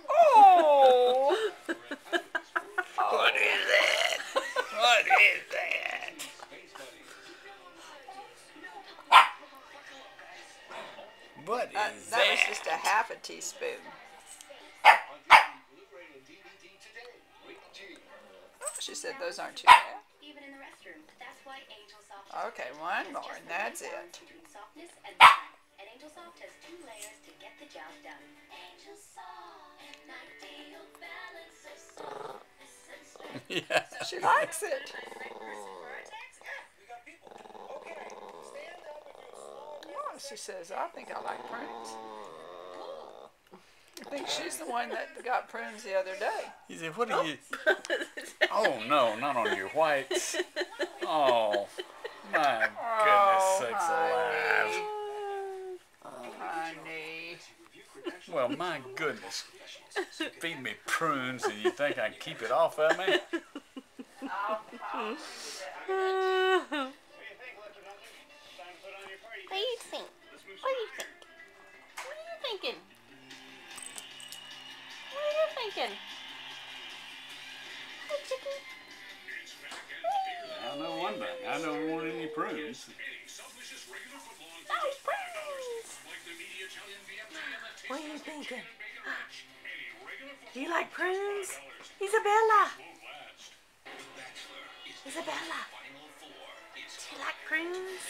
Oh! What is that? What is that? What is that? That was just a half a teaspoon. Oh, she said those aren't too bad. Okay, one more, and that's it. And Angel Soft has 2 layers to get the job done. Angel Soft, an ideal balance of soft. Yeah. She likes it. Oh, she says, I think I like prunes. I think she's the one that got prunes the other day. He said, what are you? Oh, no, not on your whites. Oh, my goodness sakes alive. Honey. Well, my goodness. Feed me prunes and you think I can keep it off of me? What do you think? What do you think? What are you thinking? What are you thinking? Hey, chicken. I know one thing. I don't want any prunes. No prunes. What are you thinking? Do you like prunes? Isabella. Isabella. Do you like prunes?